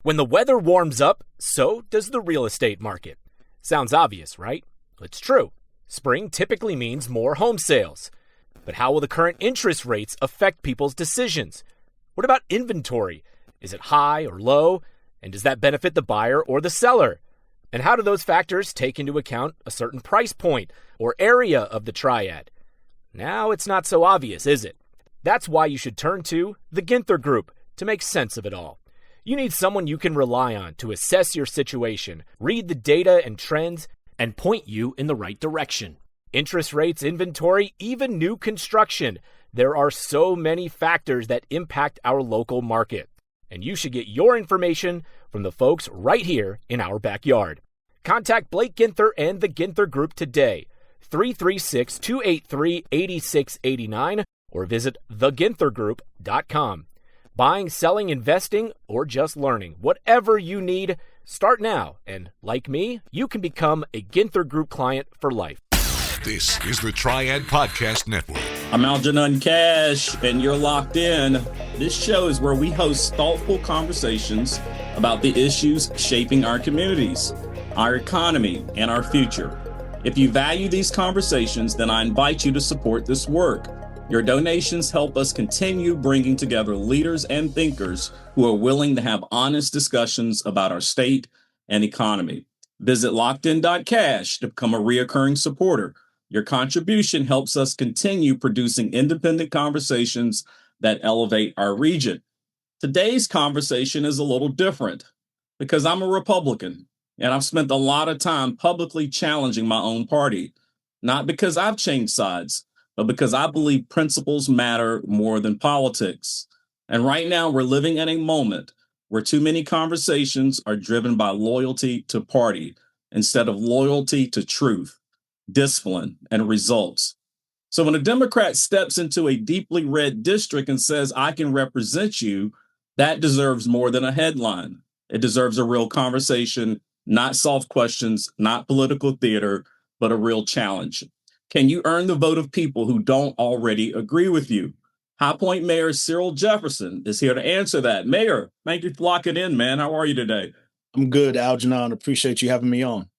When the weather warms up, so does the real estate market. Sounds obvious, right? It's true. Spring typically means more home sales. But how will the current interest rates affect people's decisions? What about inventory? Is it high or low? And does that benefit the buyer or the seller? And how do those factors take into account a certain price point or area of the Triad? Now it's not so obvious, is it? That's why you should turn to the Ginther Group to make sense of it all. You need someone you can rely on to assess your situation, read the data and trends, and point you in the right direction. Interest rates, inventory, even new construction. There are so many factors that impact our local market. And you should get your information from the folks right here in our backyard. Contact Blake Ginther and the Ginther Group today, 336-283-8689, or visit theginthergroup.com. Buying, selling, investing, or just learning, whatever you need, start now. And like me, you can become a Ginther Group client for life. This is the Triad Podcast Network. I'm Algenon Cash, and you're locked in. This show is where we host thoughtful conversations about the issues shaping our communities, our economy, and our future. If you value these conversations, then I invite you to support this work. Your donations help us continue bringing together leaders and thinkers who are willing to have honest discussions about our state and economy. Visit lockedin.cash to become a reoccurring supporter. Your contribution helps us continue producing independent conversations that elevate our region. Today's conversation is a little different because I'm a Republican and I've spent a lot of time publicly challenging my own party, not because I've changed sides, but because I believe principles matter more than politics. And right now we're living in a moment where too many conversations are driven by loyalty to party instead of loyalty to truth, discipline, and results. So when a Democrat steps into a deeply red district and says, I can represent you, that deserves more than a headline. It deserves a real conversation, not soft questions, not political theater, but a real challenge. Can you earn the vote of people who don't already agree with you? High Point Mayor Cyril Jefferson is here to answer that. Mayor, thank you for locking in, man. How are you today? I'm good, Algenon. Appreciate you having me on.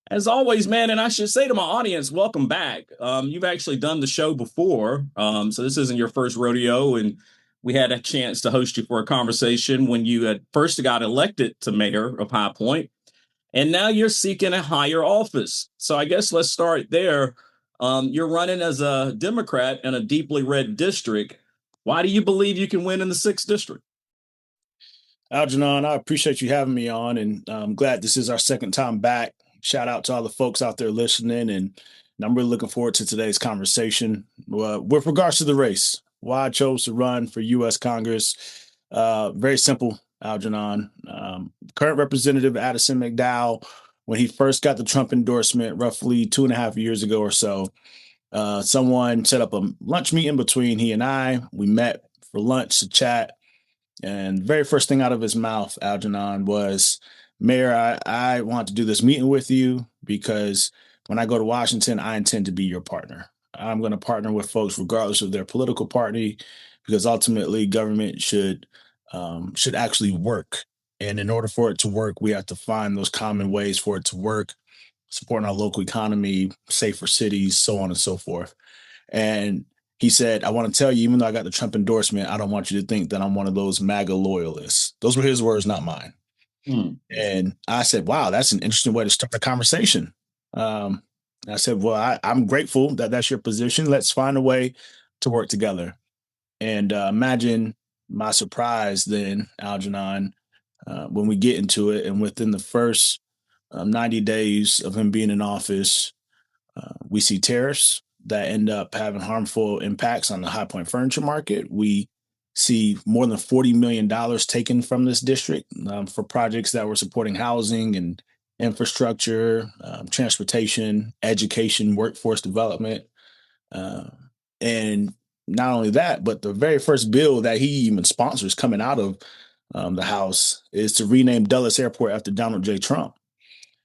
As always, man, and I should say to my audience, welcome back. You've actually done the show before, so this isn't your first rodeo, and we had a chance to host you for a conversation when you had first got elected to mayor of High Point, and now you're seeking a higher office. So I guess let's start there. You're running as a Democrat in a deeply red district. Why do you believe you can win in the 6th district? Algenon, I appreciate you having me on, and I'm glad this is our second time back. Shout out to all the folks out there listening, and I'm really looking forward to today's conversation. With regards to the race, why I chose to run for U.S. Congress, very simple, Algenon. Current Representative Addison McDowell, when he first got the Trump endorsement roughly 2.5 years ago or so, someone set up a lunch meeting between he and I. We met for lunch to chat. And the very first thing out of his mouth, Algenon, was, Mayor, I want to do this meeting with you because when I go to Washington, I intend to be your partner. I'm going to partner with folks regardless of their political party, because ultimately government should actually work. And in order for it to work, we have to find those common ways for it to work, supporting our local economy, safer cities, so on and so forth. And he said, I want to tell you, even though I got the Trump endorsement, I don't want you to think that I'm one of those MAGA loyalists. Those were his words, not mine. And I said, wow, that's an interesting way to start a conversation. I said, well, I'm grateful that that's your position. Let's find a way to work together. And imagine my surprise then, Algenon, when we get into it. And within the first 90 days of him being in office, we see tariffs that end up having harmful impacts on the High Point furniture market. We see more than $40 million taken from this district for projects that were supporting housing and infrastructure, transportation, education, workforce development. And not only that, but the very first bill that he even sponsors coming out of the House is to rename Dulles Airport after Donald J. Trump.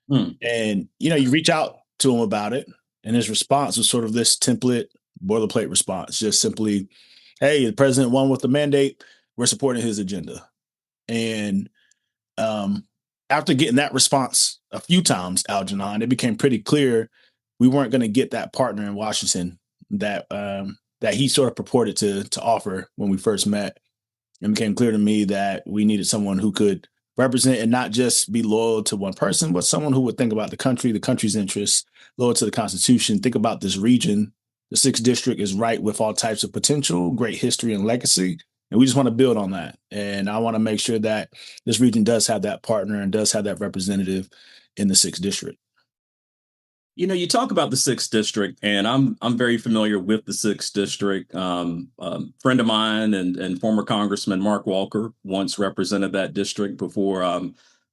And, you reach out to him about it, and his response was sort of this template, boilerplate response, just simply, hey, the president won with the mandate. We're supporting his agenda. And um, after getting that response a few times, Algenon, it became pretty clear we weren't going to get that partner in Washington that he sort of purported to offer when we first met. It became clear to me that we needed someone who could represent and not just be loyal to one person, but someone who would think about the country, the country's interests, loyal to the Constitution, think about this region. The 6th District is ripe with all types of potential, great history and legacy. And we just want to build on that. And I want to make sure that this region does have that partner and does have that representative in the 6th District. You know, you talk about the 6th District, and I'm very familiar with the 6th District. Friend of mine and former Congressman Mark Walker once represented that district before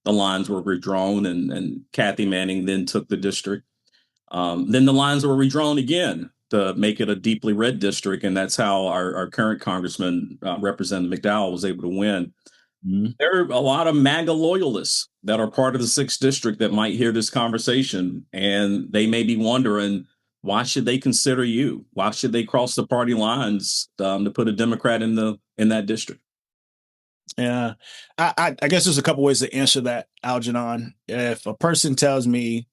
the lines were redrawn, and Kathy Manning then took the district. Then the lines were redrawn again to make it a deeply red district, and that's how our current Congressman, Representative McDowell, was able to win. Mm-hmm. There are a lot of MAGA loyalists that are part of the 6th District that might hear this conversation, and they may be wondering, why should they consider you? Why should they cross the party lines to put a Democrat in that district? Yeah, I guess there's a couple ways to answer that, Algenon. If a person tells me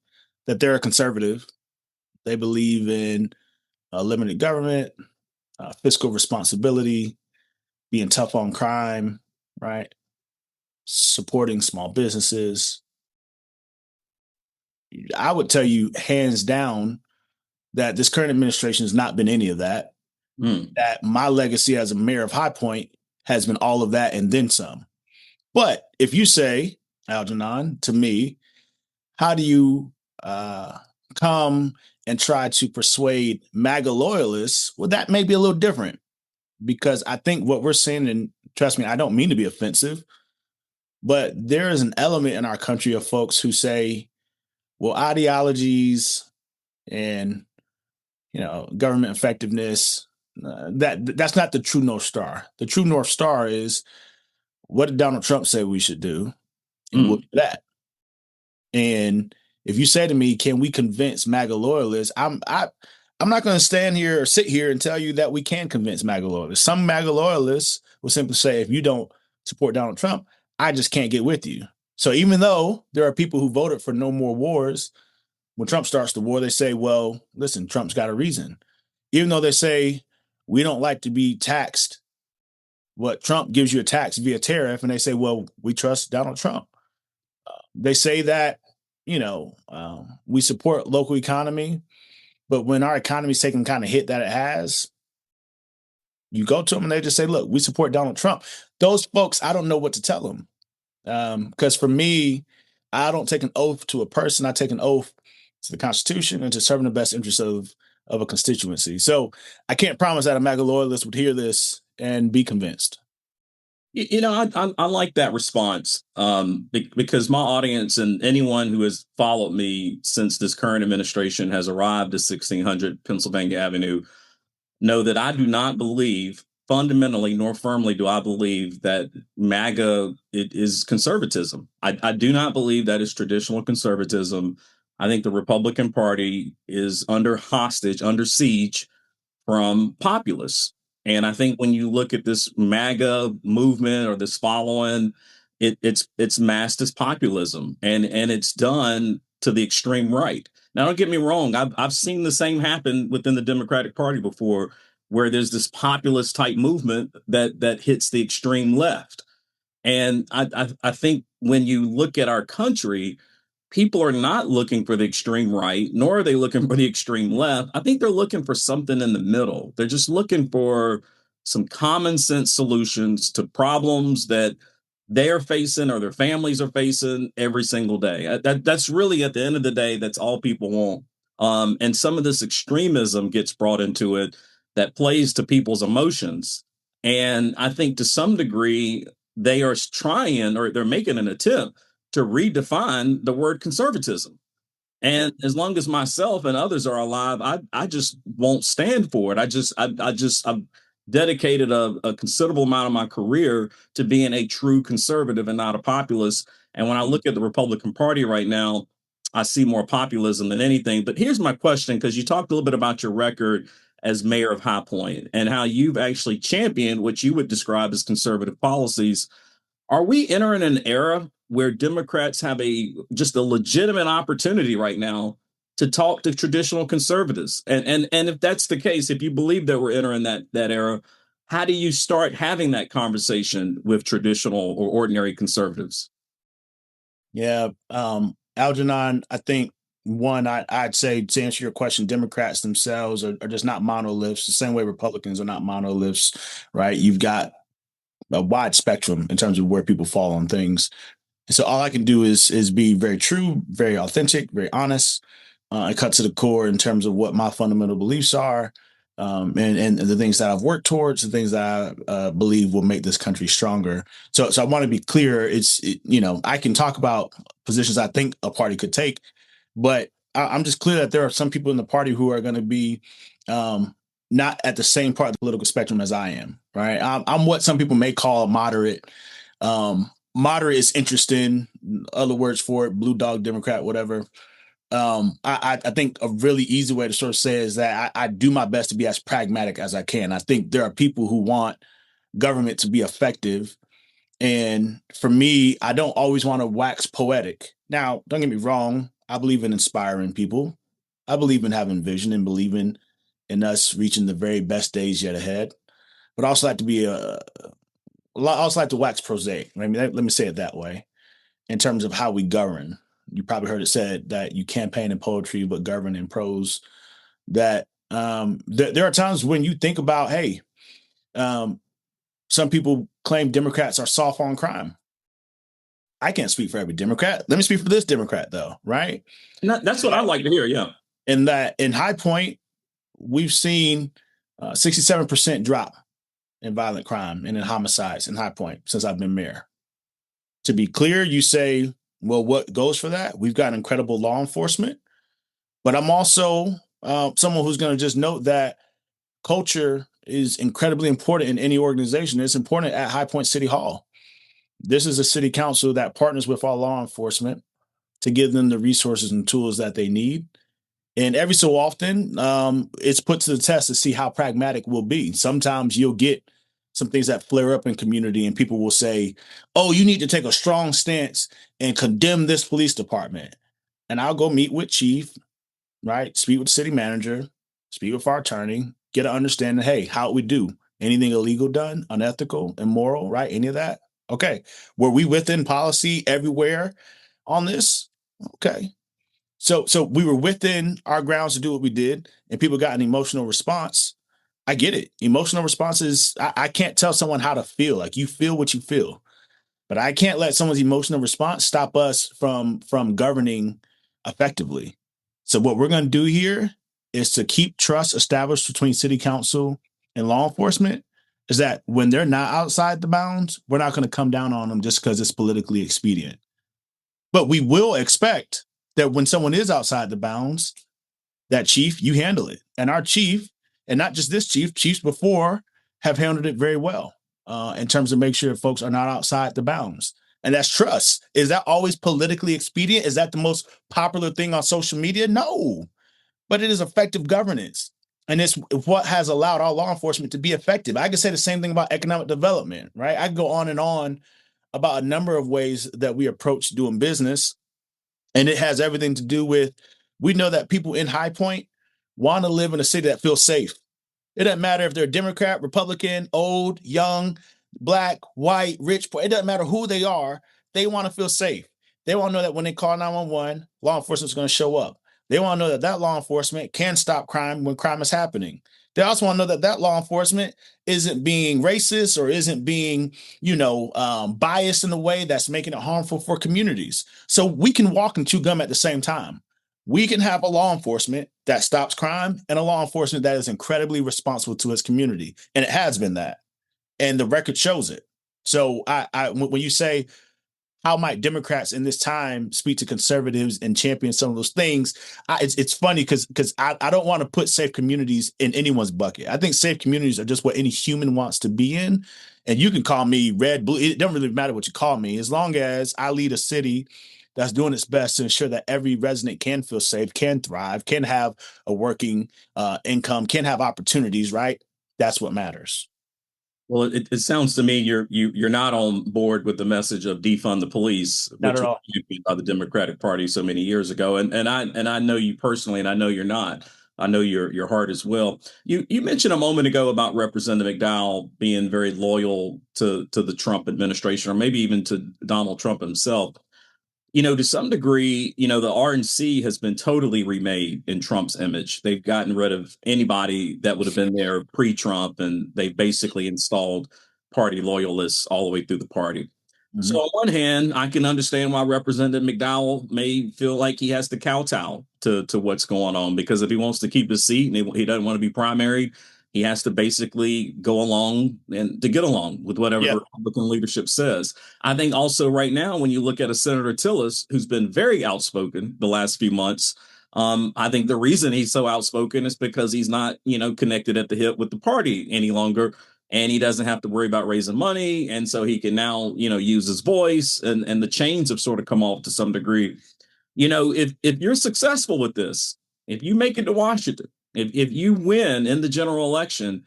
that they're a conservative, they believe in limited government, fiscal responsibility, being tough on crime, right? Supporting small businesses. I would tell you hands down that this current administration has not been any of that. That my legacy as a mayor of High Point has been all of that and then some. But if you say, Algenon, to me, how do you come and try to persuade MAGA loyalists? Well, that may be a little different, because I think what we're seeing, and trust me, I don't mean to be offensive, but there is an element in our country of folks who say, well, ideologies and, government effectiveness, that's not the true North Star. The true North Star is, what did Donald Trump say we should do? And we'll do that. And if you say to me, can we convince MAGA loyalists? I'm not going to stand here or sit here and tell you that we can convince MAGA loyalists. Some MAGA loyalists will simply say, if you don't support Donald Trump, I just can't get with you. So even though there are people who voted for no more wars, when Trump starts the war, they say, well, listen, Trump's got a reason. Even though they say, we don't like to be taxed, what Trump gives you a tax via tariff, and they say, well, we trust Donald Trump. They say that, we support local economy, but when our economy is taking the kind of hit that it has, you go to them and they just say, look, we support Donald Trump. Those folks, I don't know what to tell them. Because for me, I don't take an oath to a person. I take an oath to the Constitution and to serving the best interests of a constituency. So I can't promise that a MAGA loyalist would hear this and be convinced. I like that response because my audience and anyone who has followed me since this current administration has arrived at 1600 Pennsylvania Avenue know that I do not believe fundamentally nor firmly do I believe that MAGA is conservatism. I do not believe that is traditional conservatism. I think the Republican Party is under siege from populists. And I think when you look at this MAGA movement or this following, it's masked as populism, and it's done to the extreme right. Now, don't get me wrong. I've seen the same happen within the Democratic Party before, where there's this populist type movement that hits the extreme left. And I think when you look at our country, people are not looking for the extreme right, nor are they looking for the extreme left. I think they're looking for something in the middle. They're just looking for some common sense solutions to problems that they are facing or their families are facing every single day. That's really, at the end of the day, that's all people want. And some of this extremism gets brought into it that plays to people's emotions. And I think to some degree, they are trying, or they're making an attempt to redefine the word conservatism. And as long as myself and others are alive, I just won't stand for it. I've dedicated a considerable amount of my career to being a true conservative and not a populist. And when I look at the Republican Party right now, I see more populism than anything. But here's my question, because you talked a little bit about your record as mayor of High Point and how you've actually championed what you would describe as conservative policies. Are we entering an era where Democrats have just a legitimate opportunity right now to talk to traditional conservatives? And if that's the case, if you believe that we're entering that era, how do you start having that conversation with traditional or ordinary conservatives? Yeah, Algenon, I think I'd say to answer your question, Democrats themselves are just not monoliths. The same way Republicans are not monoliths, right? You've got a wide spectrum in terms of where people fall on things. So all I can do is be very true, very authentic, very honest, and cut to the core in terms of what my fundamental beliefs are, and the things that I've worked towards, the things that I believe will make this country stronger. So I want to be clear. I can talk about positions I think a party could take, but I'm just clear that there are some people in the party who are going to be not at the same part of the political spectrum as I am. Right? I'm what some people may call a moderate. Moderate is interesting. Other words for it, blue dog Democrat, whatever. I think a really easy way to sort of say is that I do my best to be as pragmatic as I can. I think there are people who want government to be effective. And for me, I don't always want to wax poetic. Now, don't get me wrong. I believe in inspiring people. I believe in having vision and believing in us reaching the very best days yet ahead. But I also like to I also like to wax prosaic. I mean, let me say it that way in terms of how we govern. You probably heard it said that you campaign in poetry, but govern in prose. That there are times when you think about, hey, some people claim Democrats are soft on crime. I can't speak for every Democrat. Let me speak for this Democrat, though, right? That's what I like to hear. Yeah. And that in High Point, we've seen 67% drop in violent crime and in homicides in High Point since I've been mayor. To be clear, you say, well, what goes for that? We've got incredible law enforcement, but I'm also someone who's going to just note that culture is incredibly important in any organization. It's important at High Point City Hall. This is a city council that partners with our law enforcement to give them the resources and tools that they need. And every so often, it's put to the test to see how pragmatic we'll be. Sometimes you'll get some things that flare up in community and people will say, oh, you need to take a strong stance and condemn this police department. And I'll go meet with chief, right? Speak with the city manager, speak with our attorney, get an understanding, hey, how we do? Anything illegal done, unethical, immoral, right? Any of that? Okay. Were we within policy everywhere on this? Okay. So we were within our grounds to do what we did, and people got an emotional response. I get it. Emotional responses, I can't tell someone how to feel. Like, you feel what you feel. But I can't let someone's emotional response stop us from governing effectively. So what we're going to do here is to keep trust established between city council and law enforcement, is that when they're not outside the bounds, we're not going to come down on them just because it's politically expedient. But we will expect that when someone is outside the bounds, that chief, you handle it. And our chief, and not just this chief, chiefs before have handled it very well in terms of make sure folks are not outside the bounds. And that's trust. Is that always politically expedient? Is that the most popular thing on social media? No, but it is effective governance. And it's what has allowed our law enforcement to be effective. I could say the same thing about economic development, right? I could go on about a number of ways that we approach doing business. And it has everything to do with, we know that people in High Point want to live in a city that feels safe. It doesn't matter if they're Democrat, Republican, old, young, black, white, rich, poor. It doesn't matter who they are. They want to feel safe. They want to know that when they call 911, law enforcement is going to show up. They want to know that that law enforcement can stop crime when crime is happening. They also want to know that that law enforcement isn't being racist or isn't being, biased in a way that's making it harmful for communities. So we can walk and chew gum at the same time. We can have a law enforcement that stops crime and a law enforcement that is incredibly responsible to its community. And it has been that. And the record shows it. So when you say, how might Democrats in this time speak to conservatives and champion some of those things? It's funny because I don't want to put safe communities in anyone's bucket. I think safe communities are just what any human wants to be in. And you can call me red, blue. It doesn't really matter what you call me, as long as I lead a city that's doing its best to ensure that every resident can feel safe, can thrive, can have a working income, can have opportunities, right? That's what matters. Well, it sounds to me you're not on board with the message of defund the police, Not which at was all. championed by the Democratic Party so many years ago. And I know you personally, and I know you're not. I know your heart as well. You mentioned a moment ago about Representative McDowell being very loyal to the Trump administration, or maybe even to Donald Trump himself. To some degree, the RNC has been totally remade in Trump's image. They've gotten rid of anybody that would have been there pre-Trump, and they basically installed party loyalists all the way through the party. So Mhm. on one hand, I can understand why Representative McDowell may feel like he has to kowtow to what's going on, because if he wants to keep his seat and he doesn't want to be primaried, he has to basically go along and to get along with whatever the Yeah. Republican leadership says. I think also right now, when you look at a Senator Tillis, who's been very outspoken the last few months, I think the reason he's so outspoken is because he's not, connected at the hip with the party any longer, and he doesn't have to worry about raising money, and so he can now, use his voice, and the chains have sort of come off to some degree. If you're successful with this, if you make it to Washington, if you win in the general election,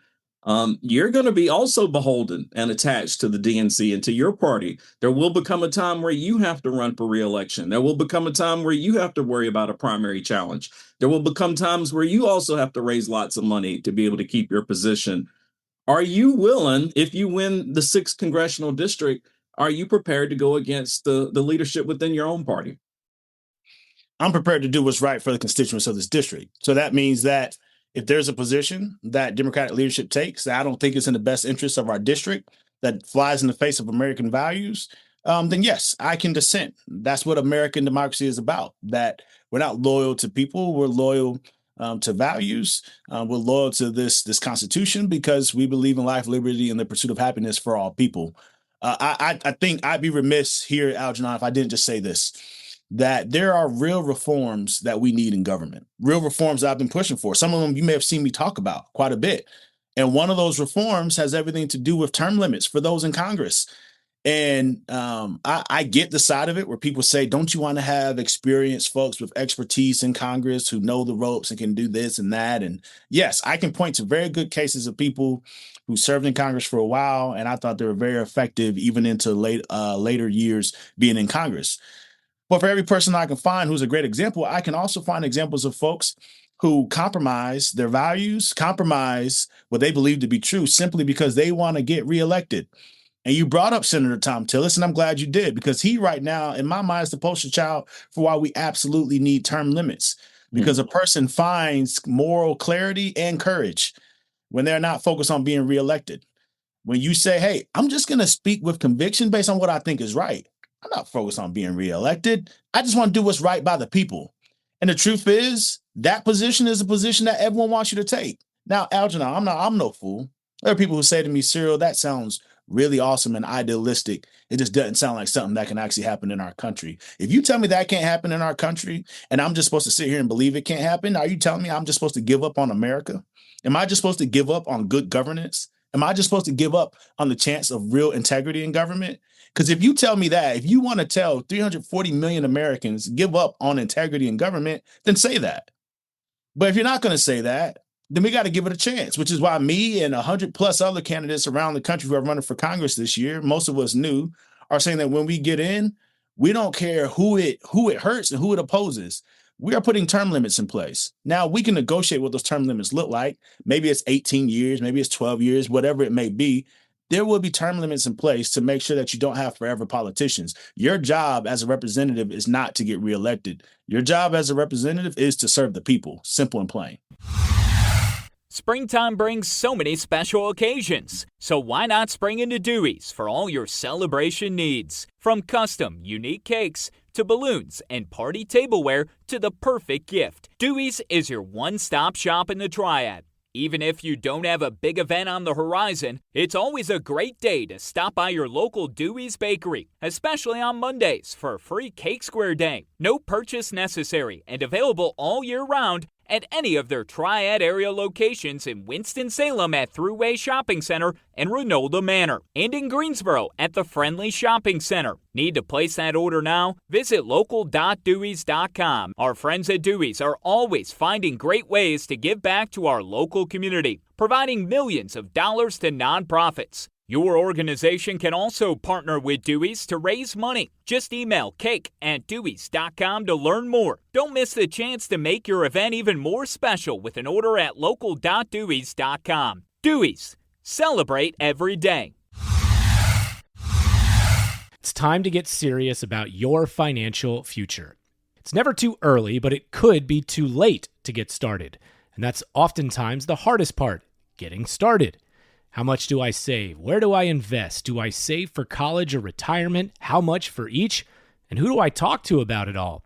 you're going to be also beholden and attached to the DNC and to your party. There will become a time where you have to run for reelection. There will become a time where you have to worry about a primary challenge. There will become times where you also have to raise lots of money to be able to keep your position. Are you willing, if you win the 6th congressional district, are you prepared to go against the leadership within your own party? I'm prepared to do what's right for the constituents of this district. So that means that if there's a position that Democratic leadership takes that I don't think is in the best interest of our district, that flies in the face of American values, then yes, I can dissent. That's what American democracy is about. That we're not loyal to people, we're loyal to values. We're loyal to this Constitution because we believe in life, liberty, and the pursuit of happiness for all people. I think I'd be remiss here, Algenon, if I didn't just say this, that there are real reforms that we need in government, real reforms that I've been pushing for. Some of them you may have seen me talk about quite a bit. And one of those reforms has everything to do with term limits for those in Congress. And I get the side of it where people say, don't you want to have experienced folks with expertise in Congress who know the ropes and can do this and that? And yes, I can point to very good cases of people who served in Congress for a while, and I thought they were very effective even into later years being in Congress. But for every person I can find who's a great example, I can also find examples of folks who compromise their values, compromise what they believe to be true simply because they want to get reelected. And you brought up Senator Tom Tillis, and I'm glad you did, because he right now, in my mind, is the poster child for why we absolutely need term limits. Because a person finds moral clarity and courage when they're not focused on being reelected. When you say, hey, I'm just going to speak with conviction based on what I think is right. I'm not focused on being reelected. I just want to do what's right by the people. And the truth is, that position is a position that everyone wants you to take. Now, Algenon, I'm no fool. There are people who say to me, Cyril, that sounds really awesome and idealistic. It just doesn't sound like something that can actually happen in our country. If you tell me that can't happen in our country, and I'm just supposed to sit here and believe it can't happen, are you telling me I'm just supposed to give up on America? Am I just supposed to give up on good governance? Am I just supposed to give up on the chance of real integrity in government? Because if you tell me that, if you want to tell 340 million Americans give up on integrity in government, then say that. But if you're not going to say that, then we got to give it a chance, which is why me and 100 plus other candidates around the country who are running for Congress this year, most of us new, are saying that when we get in, we don't care who it hurts and who it opposes. We are putting term limits in place. Now, we can negotiate what those term limits look like. Maybe it's 18 years, maybe it's 12 years, whatever it may be. There will be term limits in place to make sure that you don't have forever politicians. Your job as a representative is not to get reelected. Your job as a representative is to serve the people, simple and plain. Springtime brings so many special occasions, so why not spring into Dewey's for all your celebration needs? From custom, unique cakes to balloons and party tableware to the perfect gift, Dewey's is your one-stop shop in the Triad. Even if you don't have a big event on the horizon, it's always a great day to stop by your local Dewey's Bakery, especially on Mondays for a free Cake Square Day. No purchase necessary and available all year round at any of their Triad area locations in Winston-Salem at Thruway Shopping Center and Renolda Manor, and in Greensboro at the Friendly Shopping Center. Need to place that order now? Visit local.deweys.com. Our friends at Dewey's are always finding great ways to give back to our local community, providing millions of dollars to nonprofits. Your organization can also partner with Dewey's to raise money. Just email cake@deweys.com to learn more. Don't miss the chance to make your event even more special with an order at local.deweys.com. Dewey's. Celebrate every day. It's time to get serious about your financial future. It's never too early, but it could be too late to get started. And that's oftentimes the hardest part, getting started. How much do I save? Where do I invest? Do I save for college or retirement? How much for each? And who do I talk to about it all?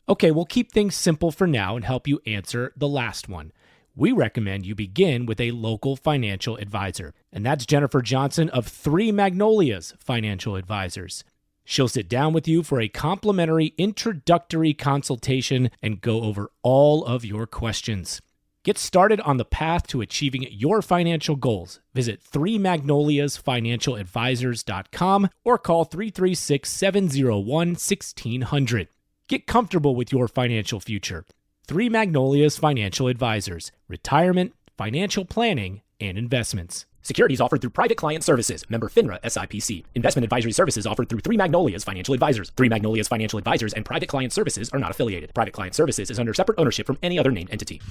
Okay, we'll keep things simple for now and help you answer the last one. We recommend you begin with a local financial advisor. And that's Jennifer Johnson of Three Magnolias Financial Advisors. She'll sit down with you for a complimentary introductory consultation and go over all of your questions. Get started on the path to achieving your financial goals. Visit 3magnoliasfinancialadvisors.com or call 336-701-1600. Get comfortable with your financial future. 3 Magnolias Financial Advisors. Retirement, financial planning, and investments. Securities offered through Private Client Services. Member FINRA SIPC. Investment advisory services offered through 3 Magnolias Financial Advisors. 3 Magnolias Financial Advisors and Private Client Services are not affiliated. Private Client Services is under separate ownership from any other named entity.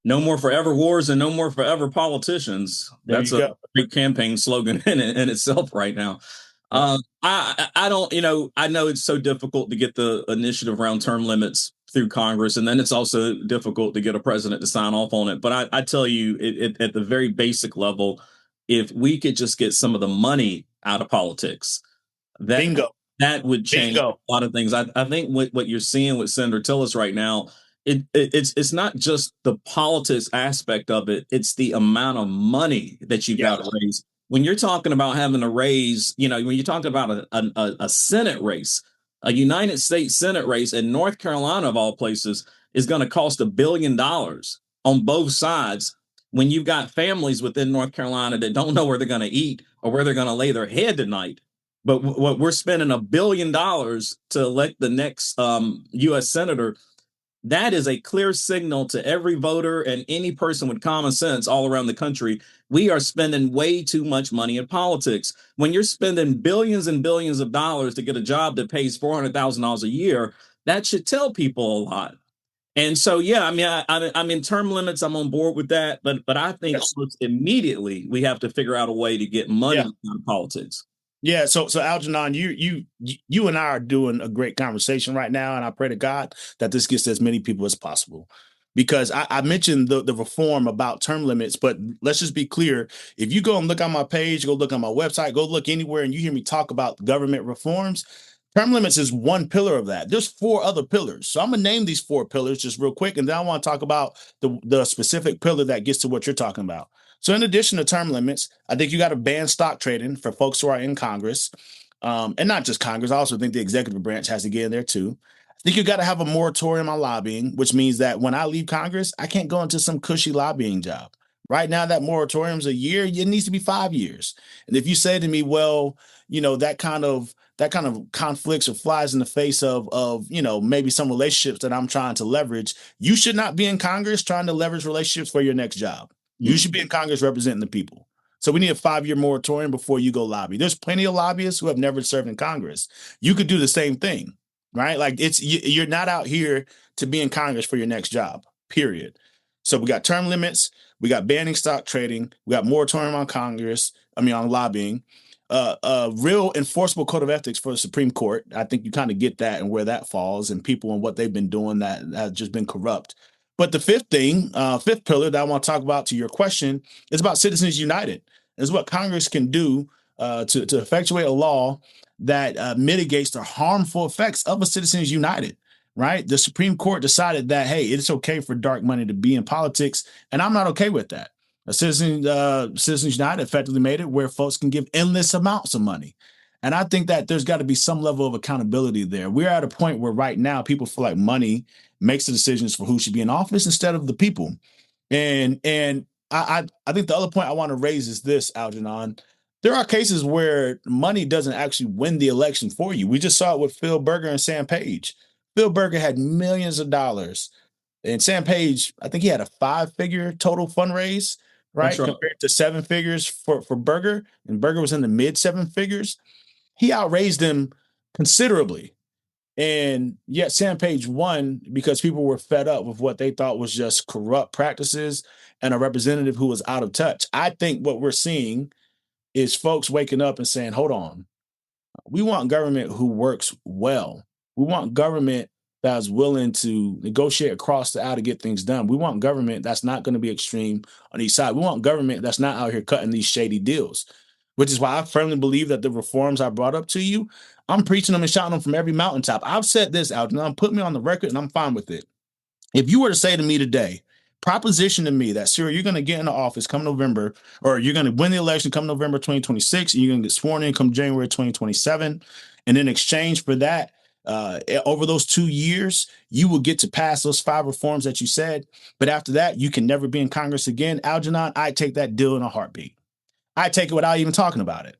No more forever wars and no more forever politicians. That's a big campaign slogan in itself right now. I don't, I know it's so difficult to get the initiative around term limits through Congress, and then it's also difficult to get a president to sign off on it. But I tell you, at the very basic level, if we could just get some of the money out of politics, that would change a lot of things. I think what you're seeing with Senator Tillis right now, it's not just the politics aspect of it; it's the amount of money that you've got to raise. When you're talking about having to raise, when you're talking about a Senate race. A United States Senate race in North Carolina, of all places, is going to cost $1 billion on both sides when you've got families within North Carolina that don't know where they're going to eat or where they're going to lay their head tonight. But what we're spending $1 billion to elect the next U.S. senator, that is a clear signal to every voter and any person with common sense all around the country. We are spending way too much money in politics. When you're spending billions and billions of dollars to get a job that pays $400,000 a year, that should tell people a lot. And so, I'm in term limits. I'm on board with that. But I think immediately we have to figure out a way to get money out of politics. Yeah, so Algenon, you and I are doing a great conversation right now, and I pray to God that this gets to as many people as possible. Because I mentioned the reform about term limits, but let's just be clear. If you go and look on my page, go look on my website, go look anywhere, and you hear me talk about government reforms, term limits is one pillar of that. There's 4 other pillars. So I'm going to name these 4 pillars just real quick, and then I want to talk about the specific pillar that gets to what you're talking about. So in addition to term limits, I think you got to ban stock trading for folks who are in Congress, and not just Congress. I also think the executive branch has to get in there too. I think you got to have a moratorium on lobbying, which means that when I leave Congress, I can't go into some cushy lobbying job. Right now, that moratorium's a year. It needs to be 5 years. And if you say to me, well, that kind of conflicts or flies in the face of maybe some relationships that I'm trying to leverage, you should not be in Congress trying to leverage relationships for your next job. You should be in Congress representing the people. So we need a 5-year moratorium before you go lobby. There's plenty of lobbyists who have never served in Congress. You could do the same thing, right? Like you're not out here to be in Congress for your next job, period. So we got term limits. We got banning stock trading. We got moratorium on on lobbying. A real enforceable code of ethics for the Supreme Court. I think you kind of get that and where that falls and people and what they've been doing that have just been corrupt. But the fifth pillar that I want to talk about to your question is about Citizens United. It's what Congress can do to effectuate a law that mitigates the harmful effects of a Citizens United, right? The Supreme Court decided that, hey, it's okay for dark money to be in politics, and I'm not okay with that. Citizens United effectively made it where folks can give endless amounts of money. And I think that there's got to be some level of accountability there. We're at a point where right now people feel like money makes the decisions for who should be in office instead of the people. And I think the other point I want to raise is this, Algenon. There are cases where money doesn't actually win the election for you. We just saw it with Phil Berger and Sam Page. Phil Berger had millions of dollars, and Sam Page, I think he had a 5-figure total fundraise, right? Compared to 7 figures for Berger, and Berger was in the mid 7 figures. He outraised him considerably. And yet Sam Page won because people were fed up with what they thought was just corrupt practices and a representative who was out of touch. I think what we're seeing is folks waking up and saying, hold on, we want government who works well. We want government that's willing to negotiate across the aisle to get things done. We want government that's not going to be extreme on each side. We want government that's not out here cutting these shady deals, which is why I firmly believe that the reforms I brought up to you, I'm preaching them and shouting them from every mountaintop. I've said this, Algenon, put me on the record, and I'm fine with it. If you were to say to me today, proposition to me that, Cyril, you're going to get into office come November, or you're going to win the election come November 2026, and you're going to get sworn in come January 2027, and in exchange for that, over those 2 years, you will get to pass those 5 reforms that you said. But after that, you can never be in Congress again. Algenon, I take that deal in a heartbeat. I take it without even talking about it.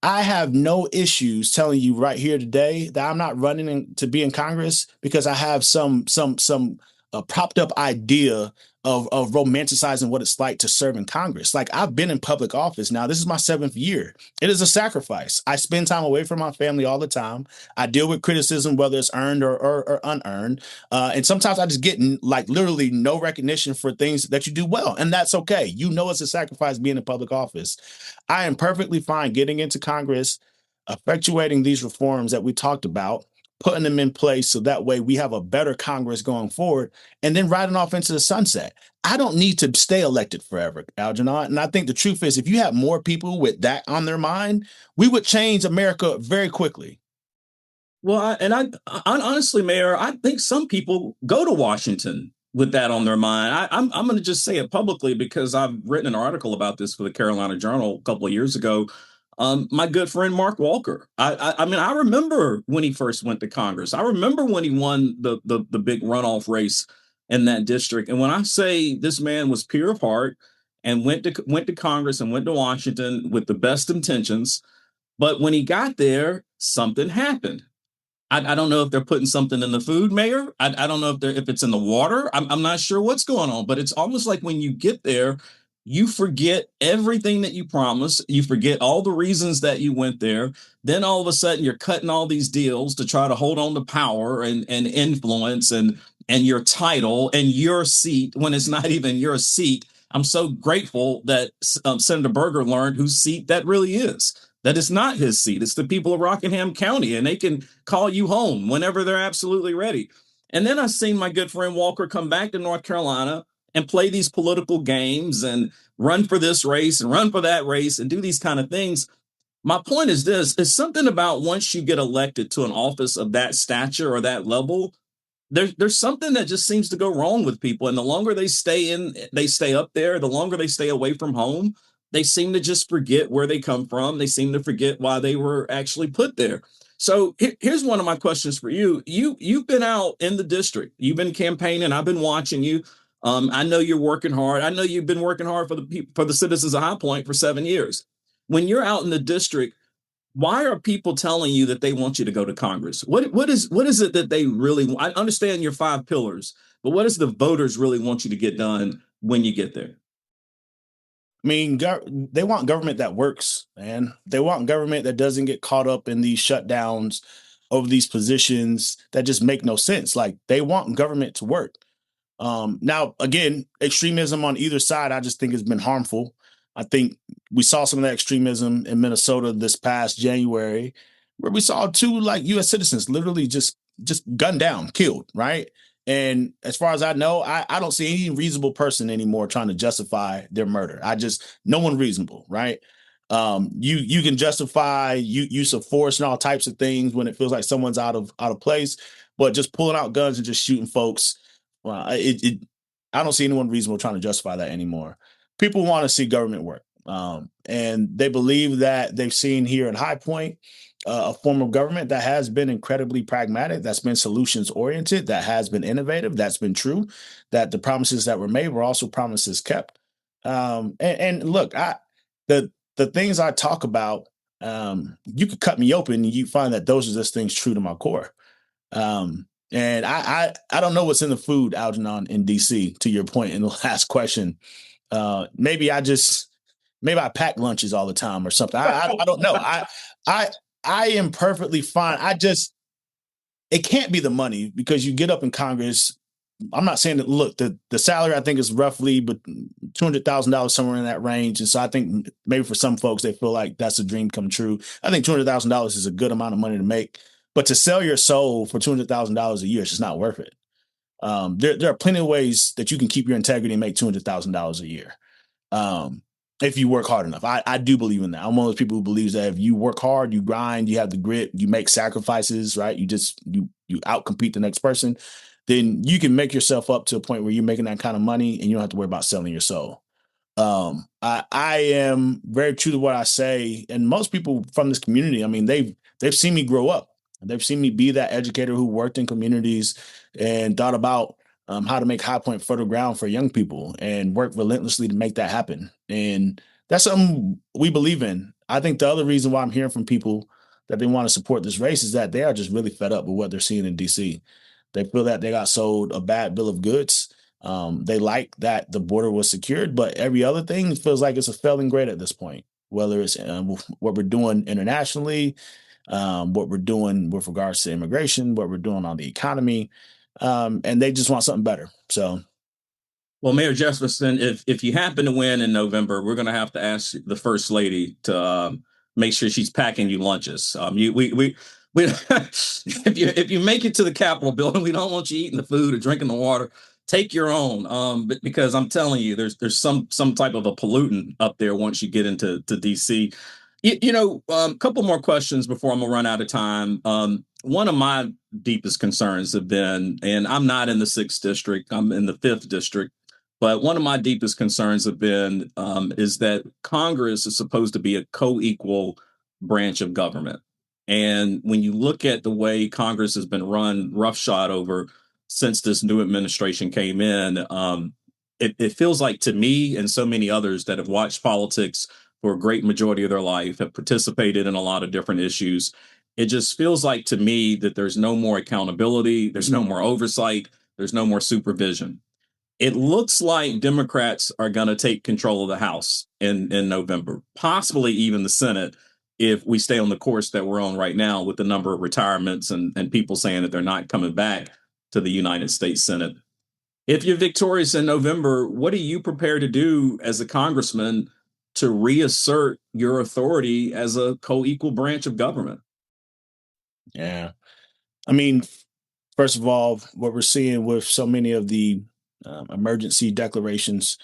I have no issues telling you right here today that I'm not running to be in Congress because I have some propped up idea of romanticizing what it's like to serve in Congress. Like, I've been in public office now. This is my 7th year. It is a sacrifice. I spend time away from my family all the time. I deal with criticism, whether it's earned or unearned. And sometimes I just get like literally no recognition for things that you do well. And that's okay. You know, it's a sacrifice being in public office. I am perfectly fine getting into Congress, effectuating these reforms that we talked about, putting them in place so that way we have a better Congress going forward, and then riding off into the sunset. I don't need to stay elected forever, Algenon. And I think the truth is, if you have more people with that on their mind, we would change America very quickly. Well, I honestly, Mayor, I think some people go to Washington with that on their mind. I'm going to just say it publicly because I've written an article about this for the Carolina Journal a couple of years ago. My good friend Mark Walker. I mean, I remember when he first went to Congress. I remember when he won the big runoff race in that district. And when I say this man was pure of heart and went to Congress and went to Washington with the best intentions, but when he got there, something happened. I don't know if they're putting something in the food, Mayor. I don't know if it's in the water. I'm not sure what's going on, but it's almost like when you get there, you forget everything that you promised. You forget all the reasons that you went there. Then all of a sudden you're cutting all these deals to try to hold on to power and influence and your title and your seat when it's not even your seat. I'm so grateful that Senator Berger learned whose seat that really is. That it's not his seat. It's the people of Rockingham County, and they can call you home whenever they're absolutely ready. And then I've seen my good friend Walker come back to North Carolina and play these political games and run for this race and run for that race and do these kind of things. My point is this: it's something about once you get elected to an office of that stature or that level, there's something that just seems to go wrong with people. And the longer they stay up there, the longer they stay away from home, they seem to just forget where they come from. They seem to forget why they were actually put there. So here's one of my questions for you. You've been out in the district. You've been campaigning. I've been watching you. I know you're working hard. I know you've been working hard for the citizens of High Point for 7 years. When you're out in the district, why are people telling you that they want you to go to Congress? What is it that they really want? I understand your 5 pillars, but what does the voters really want you to get done when you get there? I mean, they want government that works, man. They want government that doesn't get caught up in these shutdowns over these positions that just make no sense. Like, they want government to work. Now, again, extremism on either side, I just think has been harmful. I think we saw some of that extremism in Minnesota this past January, where we saw 2 like U.S. citizens literally just gunned down, killed, right? And as far as I know, I don't see any reasonable person anymore trying to justify their murder. No one reasonable, right? You can justify use of force and all types of things when it feels like someone's out of place, but just pulling out guns and just shooting folks, well, I don't see anyone reasonable trying to justify that anymore. People want to see government work, and they believe that they've seen here at High Point a form of government that has been incredibly pragmatic, that's been solutions oriented, that has been innovative, that's been true, that the promises that were made were also promises kept. And look, the things I talk about, you could cut me open and you find that those are just things true to my core. And I don't know what's in the food, Algenon, in DC, to your point in the last question. Maybe I pack lunches all the time or something. I don't know. I am perfectly fine. It can't be the money, because you get up in Congress. I'm not saying that, look, the salary I think is roughly but $200,000, somewhere in that range. And so I think maybe for some folks, they feel like that's a dream come true. I think $200,000 is a good amount of money to make, but to sell your soul for $200,000 a year is just not worth it. There are plenty of ways that you can keep your integrity and make $200,000 a year. If you work hard enough. I do believe in that. I'm one of those people who believes that if you work hard, you grind, you have the grit, you make sacrifices, right? You outcompete the next person, then you can make yourself up to a point where you're making that kind of money and you don't have to worry about selling your soul. I am very true to what I say. And most people from this community, I mean, they've seen me grow up. They've seen me be that educator who worked in communities and thought about how to make High Point fertile ground for young people and work relentlessly to make that happen. And that's something we believe in. I think the other reason why I'm hearing from people that they want to support this race is that they are just really fed up with what they're seeing in DC. They feel that they got sold a bad bill of goods. They like that the border was secured, but every other thing feels like it's a failing grade at this point, whether it's what we're doing internationally, what we're doing with regards to immigration, what we're doing on the economy. And they just want something better. So, well, Mayor Jefferson, if you happen to win in November, we're going to have to ask the First Lady to make sure she's packing you lunches. If you make it to the Capitol building, we don't want you eating the food or drinking the water. Take your own, because I'm telling you, there's some type of a pollutant up there once you get into DC. A couple more questions before I'm gonna run out of time. One of my deepest concerns have been, and I'm not in the 6th district, I'm in the 5th district, but one of my deepest concerns have been is that Congress is supposed to be a co-equal branch of government. And when you look at the way Congress has been run roughshod over since this new administration came in, it feels like to me and so many others that have watched politics for a great majority of their life, have participated in a lot of different issues. It just feels like to me that there's no more accountability, there's no more oversight, there's no more supervision. It looks like Democrats are going to take control of the House in November, possibly even the Senate, if we stay on the course that we're on right now with the number of retirements and people saying that they're not coming back to the United States Senate. If you're victorious in November, what are you prepared to do as a congressman to reassert your authority as a co-equal branch of government? Yeah. I mean, first of all, what we're seeing with so many of the emergency declarations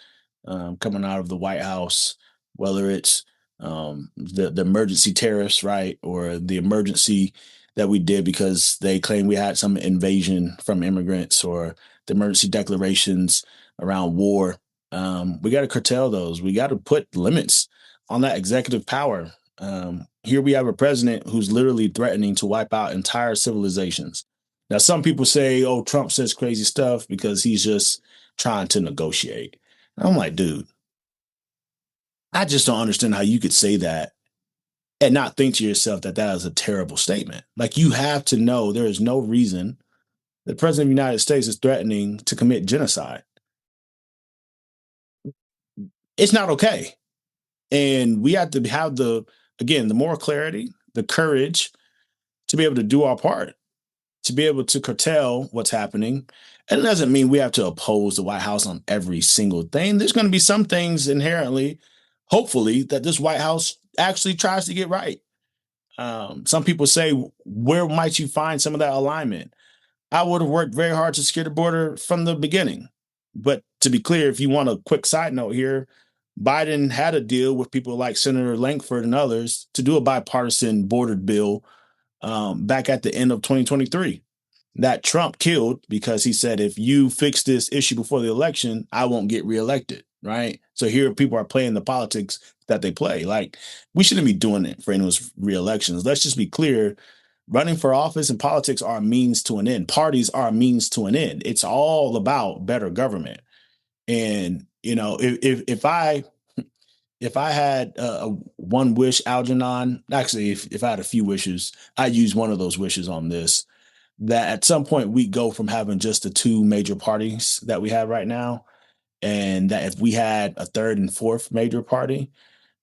coming out of the White House, whether it's the emergency tariffs, right, or the emergency that we did because they claim we had some invasion from immigrants, or the emergency declarations around war. We got to curtail those. We got to put limits on that executive power. Here we have a president who's literally threatening to wipe out entire civilizations. Now, some people say, oh, Trump says crazy stuff because he's just trying to negotiate. And I'm like, dude, I just don't understand how you could say that and not think to yourself that that is a terrible statement. Like, you have to know there is no reason the president of the United States is threatening to commit genocide. It's not okay. And we have to have the moral clarity, the courage to be able to do our part, to be able to curtail what's happening. And it doesn't mean we have to oppose the White House on every single thing. There's going to be some things inherently, hopefully, that this White House actually tries to get right. Some people say, where might you find some of that alignment? I would have worked very hard to secure the border from the beginning. But to be clear, if you want a quick side note here, Biden had a deal with people like Senator Lankford and others to do a bipartisan border bill back at the end of 2023 that Trump killed because he said, if you fix this issue before the election, I won't get reelected, right? So here people are playing the politics that they play. Like, we shouldn't be doing it for anyone's re-elections. Let's just be clear. Running for office and politics are a means to an end. Parties are a means to an end. It's all about better government. And, if I had one wish, Algenon, actually, if I had a few wishes, I'd use one of those wishes on this, that at some point we go from having just the two major parties that we have right now, and that if we had a third and fourth major party,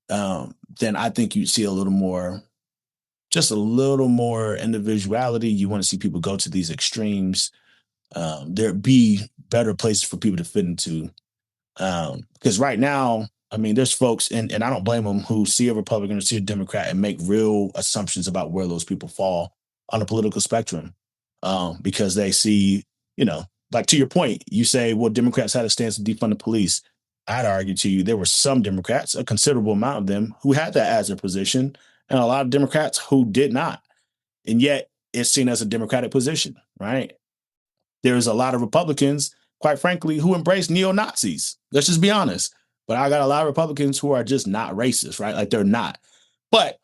then I think you'd see just a little more individuality. You want to see people go to these extremes. There'd be better places for people to fit into. Because right now, I mean, there's folks, and I don't blame them, who see a Republican or see a Democrat and make real assumptions about where those people fall on the political spectrum. Because they see, like, to your point, you say, well, Democrats had a stance to defund the police. I'd argue to you there were some Democrats, a considerable amount of them, who had that as their position, and a lot of Democrats who did not. And yet it's seen as a Democratic position, right? There's a lot of Republicans, quite frankly, who embrace neo-Nazis. Let's just be honest. But I got a lot of Republicans who are just not racist, right? Like, they're not. But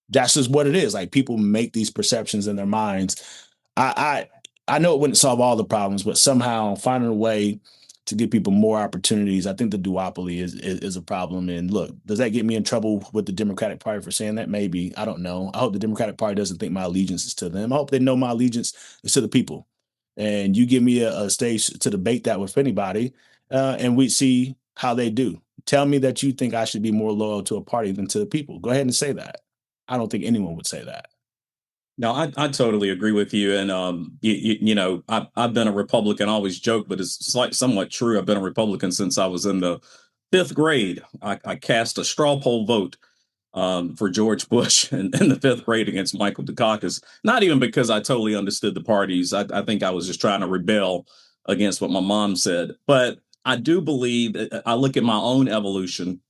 that's just what it is. Like, people make these perceptions in their minds. I know it wouldn't solve all the problems, but somehow finding a way to give people more opportunities. I think the duopoly is a problem. And look, does that get me in trouble with the Democratic Party for saying that? Maybe. I don't know. I hope the Democratic Party doesn't think my allegiance is to them. I hope they know my allegiance is to the people. And you give me a stage to debate that with anybody, and we see how they do. Tell me that you think I should be more loyal to a party than to the people. Go ahead and say that. I don't think anyone would say that. No, I totally agree with you. And, I've been a Republican. I always joke, but it's like somewhat true. I've been a Republican since I was in the fifth grade. I cast a straw poll vote for George Bush in the fifth grade against Michael Dukakis. Not even because I totally understood the parties. I think I was just trying to rebel against what my mom said. But I do believe that I look at my own evolution.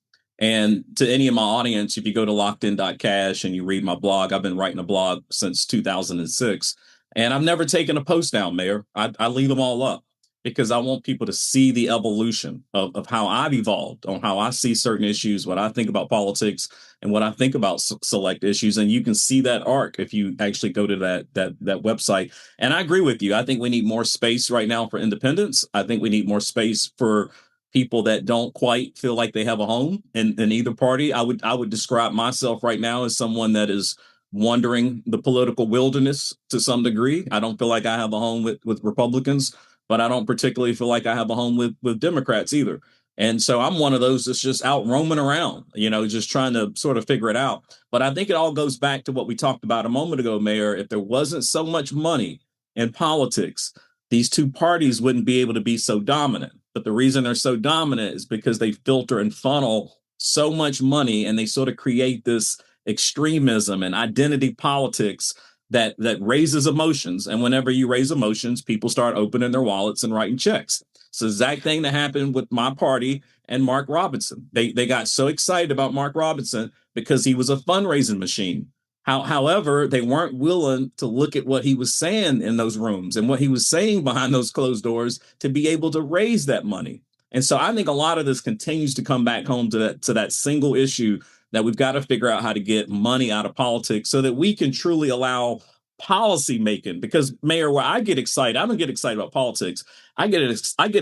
And to any of my audience, if you go to lockedin.cash and you read my blog, I've been writing a blog since 2006. And I've never taken a post down, Mayor. I leave them all up because I want people to see the evolution of how I've evolved, on how I see certain issues, what I think about politics, and what I think about select issues. And you can see that arc if you actually go to that website. And I agree with you. I think we need more space right now for independence. I think we need more space for people that don't quite feel like they have a home in either party. I would describe myself right now as someone that is wandering the political wilderness to some degree. I don't feel like I have a home with Republicans, but I don't particularly feel like I have a home with Democrats either. And so I'm one of those that's just out roaming around, just trying to sort of figure it out. But I think it all goes back to what we talked about a moment ago, Mayor. If there wasn't so much money in politics, these two parties wouldn't be able to be so dominant. But the reason they're so dominant is because they filter and funnel so much money, and they sort of create this extremism and identity politics that raises emotions. And whenever you raise emotions, people start opening their wallets and writing checks. It's the exact thing that happened with my party and Mark Robinson. They got so excited about Mark Robinson because he was a fundraising machine. However, they weren't willing to look at what he was saying in those rooms and what he was saying behind those closed doors to be able to raise that money. And so I think a lot of this continues to come back home to that single issue that we've got to figure out how to get money out of politics so that we can truly allow policy making. Because, Mayor, where I get excited, I don't get excited about politics. I get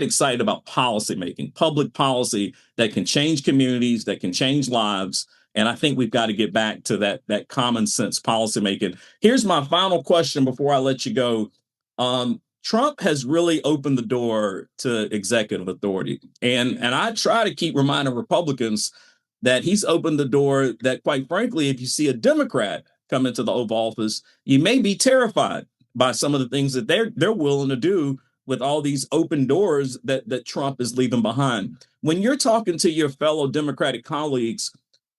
excited about policy making, public policy that can change communities, that can change lives. And I think we've got to get back to that common sense policymaking. Here's my final question before I let you go. Trump has really opened the door to executive authority. And I try to keep reminding Republicans that he's opened the door that, quite frankly, if you see a Democrat come into the Oval Office, you may be terrified by some of the things that they're willing to do with all these open doors that Trump is leaving behind. When you're talking to your fellow Democratic colleagues,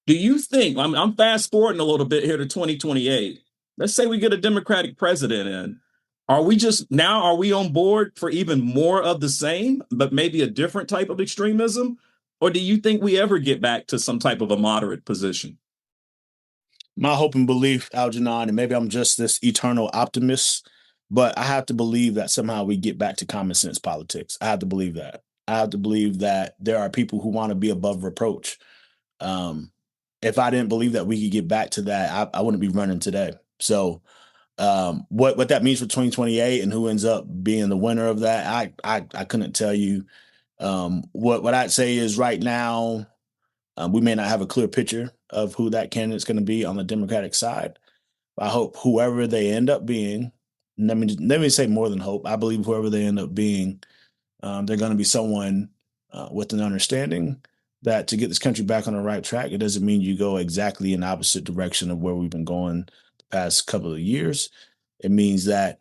do you think, I'm fast forwarding a little bit here to 2028. Let's say we get a Democratic president in. Are we on board for even more of the same, but maybe a different type of extremism? Or do you think we ever get back to some type of a moderate position? My hope and belief, Algenon, and maybe I'm just this eternal optimist, but I have to believe that somehow we get back to common sense politics. I have to believe that. I have to believe that there are people who want to be above reproach. If I didn't believe that we could get back to that, I wouldn't be running today. So what that means for 2028 and who ends up being the winner of that, I couldn't tell you. What I'd say is right now, we may not have a clear picture of who that candidate's going to be on the Democratic side. I hope whoever they end up being, let me say more than hope. I believe whoever they end up being, they're going to be someone with an understanding that to get this country back on the right track, it doesn't mean you go exactly in the opposite direction of where we've been going the past couple of years. It means that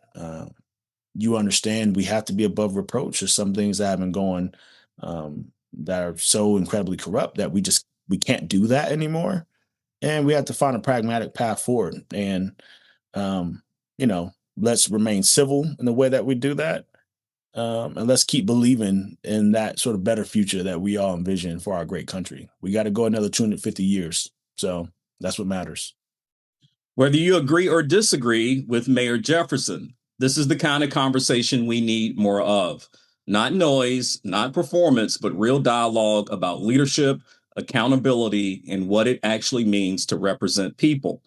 you understand we have to be above reproach. There's some things that have been going that are so incredibly corrupt that we can't do that anymore. And we have to find a pragmatic path forward. And, let's remain civil in the way that we do that. And let's keep believing in that sort of better future that we all envision for our great country. We got to go another 250 years. So that's what matters. Whether you agree or disagree with Mayor Jefferson, this is the kind of conversation we need more of. Not noise, not performance, but real dialogue about leadership, accountability, and what it actually means to represent people.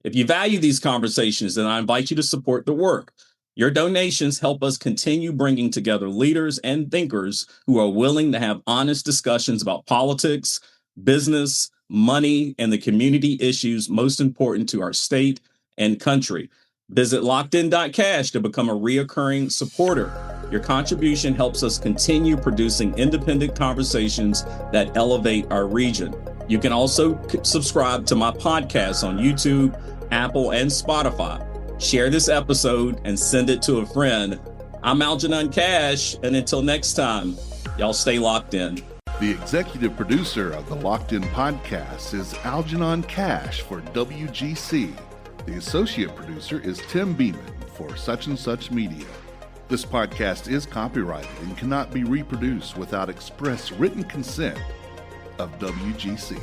If you value these conversations, then I invite you to support the work. Your donations help us continue bringing together leaders and thinkers who are willing to have honest discussions about politics, business, money, and the community issues most important to our state and country. Visit lockedin.cash to become a reoccurring supporter. Your contribution helps us continue producing independent conversations that elevate our region. You can also subscribe to my podcast on YouTube, Apple, and Spotify. Share this episode and send it to a friend. I'm Algenon Cash, and until next time, y'all stay locked in. The executive producer of the Locked In podcast is Algenon Cash for WGC. The associate producer is Tim Beeman for Such and Such Media. This podcast is copyrighted and cannot be reproduced without express written consent of WGC.